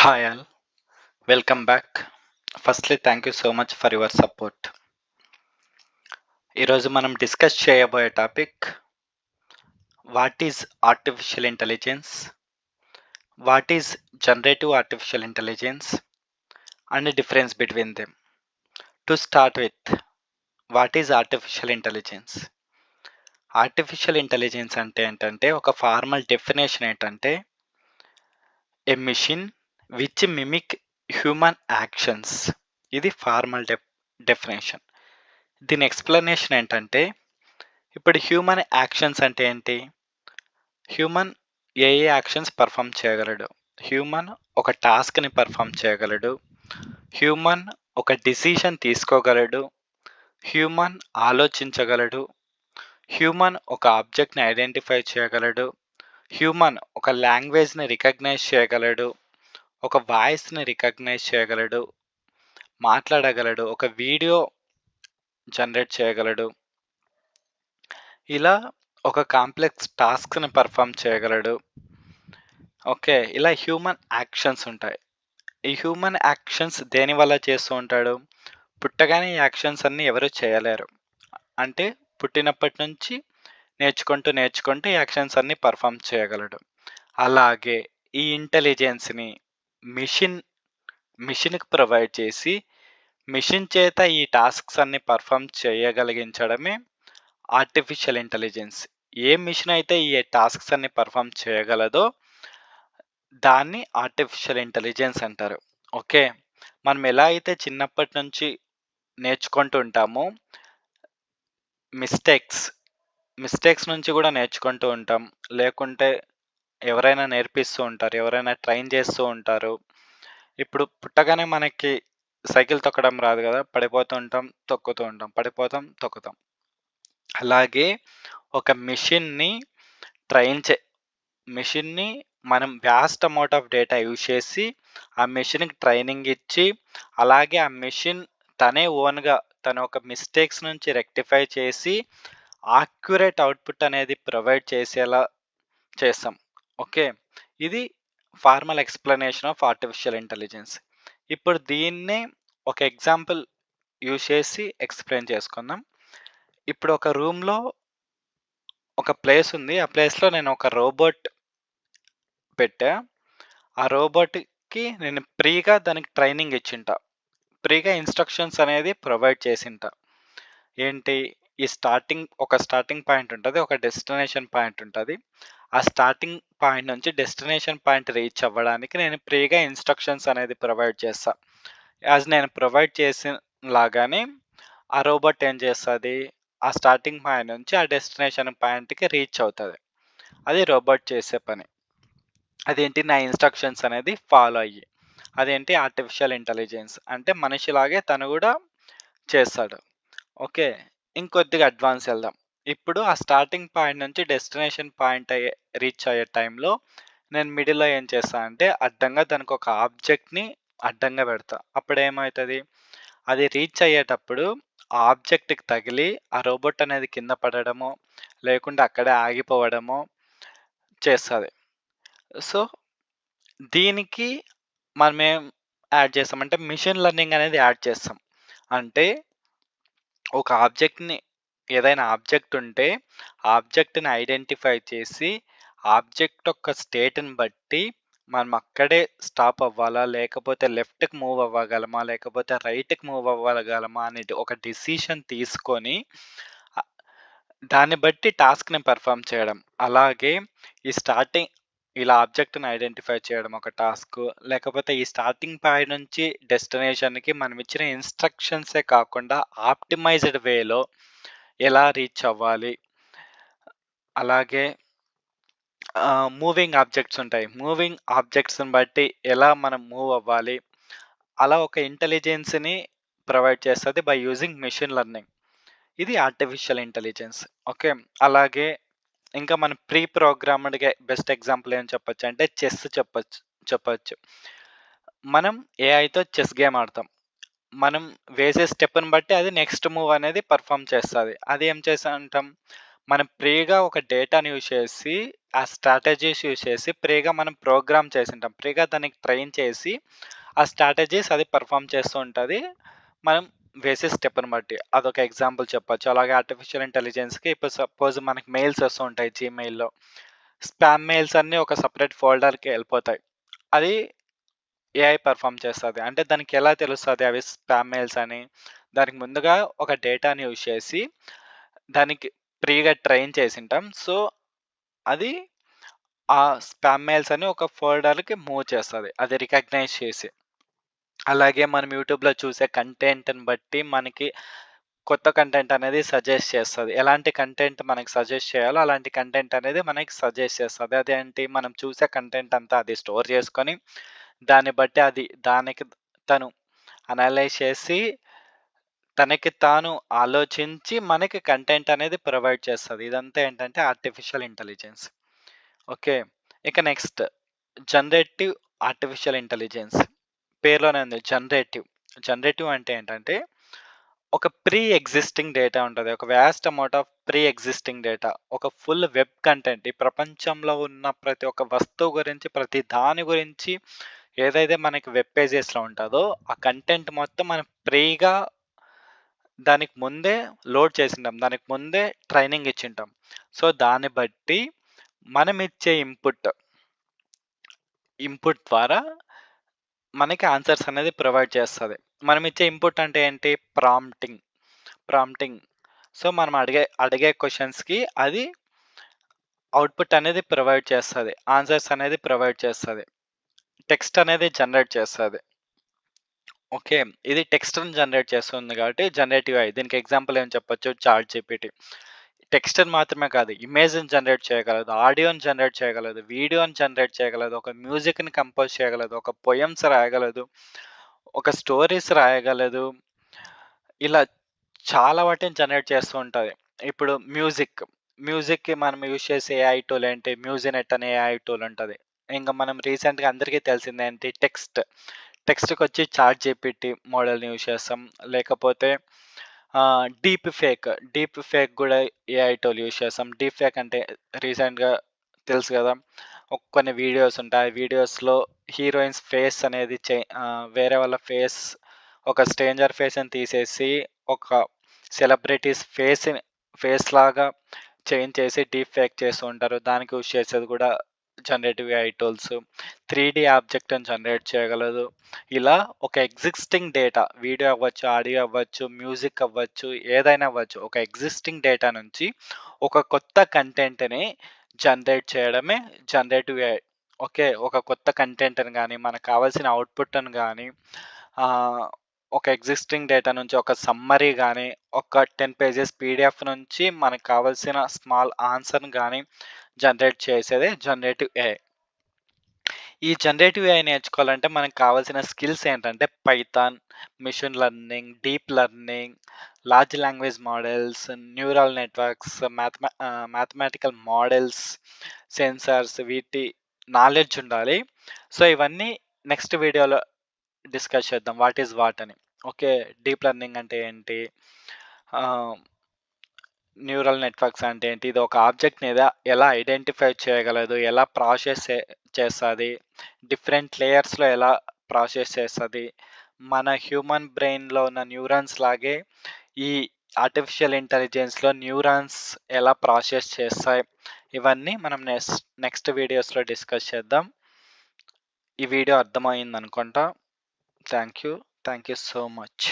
Hi all, welcome back. Firstly, thank you so much for your support. ఈరోజు మనం discuss చేయబోయే topic what is artificial intelligence, what is generative artificial intelligence and difference between them. To start with what is artificial intelligence. Artificial intelligence అంటే ఏంటంటే ఒక formal definition ఏంటంటే a machine which mimic human actions. ఇది formal definition. దీని explanation ఏంటంటే ఇప్పుడు human actions అంటే ఏంటి? హ్యూమన్ ఏ యాక్షన్స్ పర్ఫామ్ చేయగలడు? హ్యూమన్ ఒక టాస్క్ని పర్ఫామ్ చేయగలడు, హ్యూమన్ ఒక డిసిషన్ తీసుకోగలడు, హ్యూమన్ ఆలోచించగలడు, హ్యూమన్ ఒక ఆబ్జెక్ట్ని ఐడెంటిఫై చేయగలడు, హ్యూమన్ ఒక లాంగ్వేజ్ని రికగ్నైజ్ చేయగలడు, ఒక వాయిస్ని రికగ్నైజ్ చేయగలడు, మాట్లాడగలడు, ఒక వీడియో జనరేట్ చేయగలడు, ఇలా ఒక కాంప్లెక్స్ టాస్క్ని పర్ఫామ్ చేయగలడు. ఓకే, ఇలా హ్యూమన్ యాక్షన్స్ ఉంటాయి. ఈ హ్యూమన్ యాక్షన్స్ దేని వల్ల చేస్తూ ఉంటాడు? పుట్టగానే ఈ యాక్షన్స్ అన్నీ ఎవరు చేయలేరు. అంటే పుట్టినప్పటి నుంచి నేర్చుకుంటూ ఈ యాక్షన్స్ అన్నీ పర్ఫామ్ చేయగలడు. అలాగే ఈ ఇంటెలిజెన్స్ని మిషన్కి ప్రొవైడ్ చేసి మిషన్ చేత ఈ టాస్క్స్ అన్ని పర్ఫామ్ చేయగలిగించడమే ఆర్టిఫిషియల్ ఇంటెలిజెన్స్. ఏ మిషన్ అయితే ఈ టాస్క్స్ అన్ని పర్ఫామ్ చేయగలదో దాన్ని ఆర్టిఫిషియల్ ఇంటెలిజెన్స్ అంటారు. ఓకే, మనం ఎలా అయితే చిన్నప్పటి నుంచి నేర్చుకుంటూ ఉంటామో మిస్టేక్స్ నుంచి కూడా నేర్చుకుంటూ ఉంటాం, లేకుంటే ఎవరైనా నేర్పిస్తూ ఉంటారు, ఎవరైనా ట్రైన్ చేస్తూ ఉంటారు. ఇప్పుడు పుట్టగానే మనకి సైకిల్ తొక్కడం రాదు కదా, పడిపోతూ ఉంటాం, తొక్కుతూ ఉంటాం, పడిపోతాం, తొక్కుతాం. అలాగే ఒక మిషన్ని మిషన్ని మనం vast amount of data use చేసి ఆ మిషన్కి ట్రైనింగ్ ఇచ్చి, అలాగే ఆ మిషన్ తనే ఓన్గా తన ఒక మిస్టేక్స్ నుంచి రెక్టిఫై చేసి ఆక్యురేట్ అవుట్పుట్ అనేది ప్రొవైడ్ చేసేలా చేస్తాం. ఓకే, ఇది formal explanation of artificial intelligence. ఇప్పుడు దీన్నే ఒక ఎగ్జాంపుల్ యూజ్ చేసి ఎక్స్ప్లెయిన్ చేసుకుందాం. ఇప్పుడు ఒక రూమ్లో ఒక ప్లేస్ ఉంది, ఆ ప్లేస్లో నేను ఒక రోబోట్ పెట్టా. ఆ రోబోట్కి నేను ఫ్రీగా దానికి ట్రైనింగ్ ఇచ్చింటా, ఫ్రీగా ఇన్స్ట్రక్షన్స్ అనేది ప్రొవైడ్ చేసింటా. ఏంటి, ఈ స్టార్టింగ్ పాయింట్ ఉంటుంది, ఒక డెస్టినేషన్ పాయింట్ ఉంటుంది. ఆ స్టార్టింగ్ పాయింట్ నుంచి డెస్టినేషన్ పాయింట్ రీచ్ అవ్వడానికి నేను ఫ్రీగా ఇన్స్ట్రక్షన్స్ అనేది ప్రొవైడ్ చేస్తా. యాజ్ నేను ప్రొవైడ్ చేసిన లాగానే ఆ రోబోట్ ఏం చేస్తుంది, ఆ స్టార్టింగ్ పాయింట్ నుంచి ఆ డెస్టినేషన్ పాయింట్కి రీచ్ అవుతుంది. అది రోబోట్ చేసే పని. అదేంటి, నా ఇన్స్ట్రక్షన్స్ అనేది ఫాలో అయ్యి. అదేంటి, ఆర్టిఫిషియల్ ఇంటెలిజెన్స్. అంటే మనిషిలాగే తను కూడా చేస్తాడు. ఓకే, ఇంకొద్దిగా అడ్వాన్స్ వెళ్దాం. ఇప్పుడు ఆ స్టార్టింగ్ పాయింట్ నుంచి డెస్టినేషన్ పాయింట్ రీచ్ అయ్యే టైంలో నేను మిడిల్లో ఏం చేస్తా అంటే అడ్డంగా దానికి ఒక ఆబ్జెక్ట్ని అడ్డంగా పెడతా. అప్పుడు ఏమవుతుంది, అది రీచ్ అయ్యేటప్పుడు ఆ ఆబ్జెక్ట్కి తగిలి ఆ రోబోట్ అనేది కింద పడడమో లేకుంటే అక్కడే ఆగిపోవడమో చేస్తుంది. సో దీనికి మనమేం యాడ్ చేస్తామంటే మిషన్ లెర్నింగ్ అనేది యాడ్ చేస్తాం. అంటే ఒక ఆబ్జెక్ట్ని, ఏదైనా ఆబ్జెక్ట్ ఉంటే ఆబ్జెక్ట్ని ఐడెంటిఫై చేసి ఆబ్జెక్ట్ యొక్క స్టేట్ని బట్టి మనం అక్కడే స్టాప్ అవ్వాలా, లేకపోతే లెఫ్ట్కి మూవ్ అవ్వగలమా, లేకపోతే రైట్కి మూవ్ అవ్వగలమా అనేది ఒక డిసిషన్ తీసుకొని దాన్ని బట్టి టాస్క్ని పర్ఫామ్ చేయడం. అలాగే ఈ ఇలా ఆబ్జెక్ట్ని ఐడెంటిఫై చేయడం ఒక టాస్క్, లేకపోతే ఈ స్టార్టింగ్ పాయింట్ నుంచి డెస్టినేషన్కి మనం ఇచ్చిన ఇన్స్ట్రక్షన్సే కాకుండా ఆప్టిమైజ్డ్ వేలో ఎలా రీచ్ అవ్వాలి. అలాగే మూవింగ్ ఆబ్జెక్ట్స్ ఉంటాయి, మూవింగ్ ఆబ్జెక్ట్స్ని బట్టి ఎలా మనం మూవ్ అవ్వాలి. అలా ఒక ఇంటెలిజెన్స్ని ప్రొవైడ్ చేస్తుంది బై యూజింగ్ మెషిన్ లెర్నింగ్. ఇది ఆర్టిఫిషియల్ ఇంటెలిజెన్స్. ఓకే, అలాగే ఇంకా మనం ప్రీ ప్రోగ్రామ్డ్గా బెస్ట్ ఎగ్జాంపుల్ ఏం చెప్పొచ్చు అంటే చెస్ చెప్పొచ్చు. మనం ఏఐతో చెస్ గేమ్ ఆడతాం. మనం వేసే స్టెప్ని బట్టి అది నెక్స్ట్ మూవ్ అనేది పర్ఫామ్ చేస్తుంది. అది ఏం చేస్తా అంటాం, మనం ప్రీగా ఒక డేటాని యూజ్ చేసి, ఆ స్ట్రాటజీస్ యూజ్ చేసి ప్రీగా మనం ప్రోగ్రామ్ చేసుంటాం. ప్రీగా దానికి ట్రైన్ చేసి, ఆ స్ట్రాటజీస్ అది పెర్ఫార్మ్ చేస్తూ ఉంటది. మనం వేసే స్టెప్‌ని బట్టి. అదొక ఎగ్జాంపుల్ చెప్పొచ్చు. అలాగే ఆర్టిఫిషియల్ ఇంటెలిజెన్స్‌కి ఇప్పుడు సపోజ్ మనకి మెయిల్స్ వస్తూ ఉంటాయి జీమెయిల్‌లో. స్పామ్ మెయిల్స్ అన్నీ ఒక సెపరేట్ ఫోల్డర్‌కి ఎళ్ళిపోతాయి. అది ఏఐ పెర్ఫార్మ్ చేస్తది. అంటే దానికి ఎలా తెలుస్తది అవి స్పామ్ మెయిల్స్ అని? దానికి ముందుగా ఒక డేటాని యూజ్ చేసి, దానికి ప్రీగా ట్రైన్ చేసుంటాం. సో, అది ఆ స్పామ్ మెయిల్స్ అని ఒక ఫోల్డర్‌కి మూవ్ చేస్తది. అది రికగ్నైజ్ చేసి. అలాగే మనం యూట్యూబ్‌లో చూసే కంటెంట్‌ని బట్టి మనకి కొత్త కంటెంట్ అనేది సజెస్ట్ చేస్తది. ఎలాంటి కంటెంట్ మనకి సజెస్ట్ చేయాలో అలాంటి కంటెంట్ అనేది మనకి సజెస్ట్ చేస్తది. అదేంటి మనం చూసే కంటెంట్ అంతా అది స్టోర్ చేసుకొని, దాన్ని బట్టి అది దానికి తను అనలైజ్ చేసి, తనకి తాను ఆలోచించి మనకి కంటెంట్ అనేది ప్రొవైడ్ చేస్తది. ఇదంతా ఏంటంటే ఆర్టిఫిషియల్ ఇంటెలిజెన్స్. ఓకే. ఇక నెక్స్ట్ జనరేటివ్ ఆర్టిఫిషియల్ ఇంటెలిజెన్స్. పేరులోనే ఉంది జనరేటివ్. జనరేటివ్ అంటే ఏంటంటే, ఒక ప్రీ ఎగ్జిస్టింగ్ డేటా ఉంటది. ఒక vast amount of pre existing data. ఒక ఫుల్ వెబ్ కంటెంట్. ఈ ప్రపంచంలో ఉన్న ప్రతి ఒక్క వస్తువు గురించి, ప్రతి దాని గురించి ఏదైతే మనకి వెబ్ పేజెస్‌లో ఉంటదో, ఆ కంటెంట్ మొత్తం మనం ప్రీగా దానికి ముందే లోడ్ చేసుంటాం. దానికి ముందే ట్రైనింగ్ ఇచ్చుంటాం. సో, దాన్ని బట్టి మనమిచ్చే ఇన్‌పుట్ ద్వారా మనకి ఆన్సర్స్ అనేది ప్రొవైడ్ చేస్తది. మనమిచ్చే ఇన్‌పుట్ అంటే ఏంటి? ప్రాంప్టింగ్. సో, మనం అడిగే అడిగే క్వెషన్స్‌కి అది అవుట్‌పుట్ అనేది ప్రొవైడ్ చేస్తది. ఆన్సర్స్ అనేది ప్రొవైడ్ చేస్తది. టెక్స్ట్ అనేది జనరేట్ చేస్తది. ఓకే. ఇది టెక్స్ట్‌ని జనరేట్ చేస్తుంది కాబట్టి జనరేటివ్ ఏఐ. దీనికి ఎగ్జాంపుల్ ఏం చెప్పొచ్చు? చాట్‌జీపీటీ. టెక్స్ట్‌ని మాత్రమే కాదు, ఇమేజ్‌ని జనరేట్ చేయగలదు, ఆడియోని జనరేట్ చేయగలదు, వీడియోని జనరేట్ చేయగలదు, ఒక మ్యూజిక్‌ని కంపోజ్ చేయగలదు, ఒక పొయమ్స్ రాయగలదు, ఒక స్టోరీస్ రాయగలదు. ఇలా చాలా వాటిని జనరేట్ చేస్తూ ఉంటది. ఇప్పుడు మ్యూజిక్‌కి మనం యూజ్ చేసే ఏఐ టూల్ ఏంటి? మ్యూజినెట్ అనే ఏఐ టూల్ ఉంటది. ఇంక మనం రీసెంట్‌గా అందరికీ తెలిసిందేంటి? టెక్స్ట్‌కొచ్చి చాట్‌జీపీటీ మోడల్‌ని యూజ్ చేస్తాం. లేకపోతే డీప్ ఫేక్ గూడా ఏఐ టూల్ యూజ్ చేస్తాం. డీప్ ఫేక్ అంటే రీసెంట్‌గా తెలుసు గదా! కొన్ని వీడియోస్ ఉంటాయి. ఆ వీడియోస్‌లో హీరోయిన్స్ ఫేస్ అనేది వేరే వాళ్ళ ఒక స్ట్రేంజర్ ఫేస్‌ని తీసేసి ఒక సెలబ్రిటీస్ ఫేస్ లాగా చేంజ్ చేసి డీప్ ఫేక్ చేస్తూ ఉంటారు. దానికి యూజ్ చేసేది గూడా జనరేటివ్ ఏఐ టూల్స్. 3 ఆబ్జెక్ట్‌ని జనరేట్ చేయగలదు. ఇలా ఒక ఎగ్జిస్టింగ్ డేటా వీడియో అవ్వచ్చు, ఆడియో అవ్వచ్చు, మ్యూజిక్ అవ్వచ్చు, ఏదైనా అవ్వచ్చు. ఒక ఎగ్జిస్టింగ్ డేటా నుంచి ఒక కొత్త కంటెంట్‌ని జనరేట్ చేయడమే జనరేటివ్ ఏఐ. ఓకే. ఒక కొత్త కంటెంట్‌ని గాని, మనకు కావాల్సిన అవుట్‌పుట్‌ని గాని ఒక ఎగ్జిస్టింగ్ డేటా నుంచి ఒక సమ్మరీ గాని, ఒక 10 పేజెస్ పీడీఎఫ్ నుంచి మనకు కావాల్సిన స్మాల్ ఆన్సర్‌ని గాని జనరేట్ చేసేదే జనరేటివ్ ఏఐ. ఈ జనరేటివ్ ఏఐ నేర్చుకోవాలంటే మనకు కావాల్సిన స్కిల్స్ ఏంటంటే Python, machine learning, deep learning, large language models, neural networks, mathematical models, sensors వీటి నాలెడ్జ్ ఉండాలి. సో, ఇవన్నీ నెక్స్ట్ వీడియోలో డిస్కస్ చేద్దాం. వాట్ ఈస్ వాట్ అని. ఓకే. డీప్ లెర్నింగ్ అంటే ఏంటి? ఆహ్, న్యూరల్ నెట్వర్క్స్ అంటే ఏంటి? ఇది ఒక ఆబ్జెక్ట్‌ని ఎలా ఐడెంటిఫై చేయగలదు? ఎలా చేస్తది? డిఫరెంట్ లేయర్స్‌లో ఎలా ప్రాసెస్ చేస్తది? మన హ్యూమన్ బ్రెయిన్‌లో ఉన్న న్యూరాన్స్ లాగే ఈ ఆర్టిఫిషియల్ ఇంటెలిజెన్స్‌లో న్యూరాన్స్ ఎలా ప్రాసెస్ చేస్తాయి? ఇవన్నీ మనం నెక్స్ట్ వీడియోస్‌లో డిస్కస్ చేద్దాం. ఈ వీడియో అర్థమయిందనుకుంటా. Thank you. Thank you so much.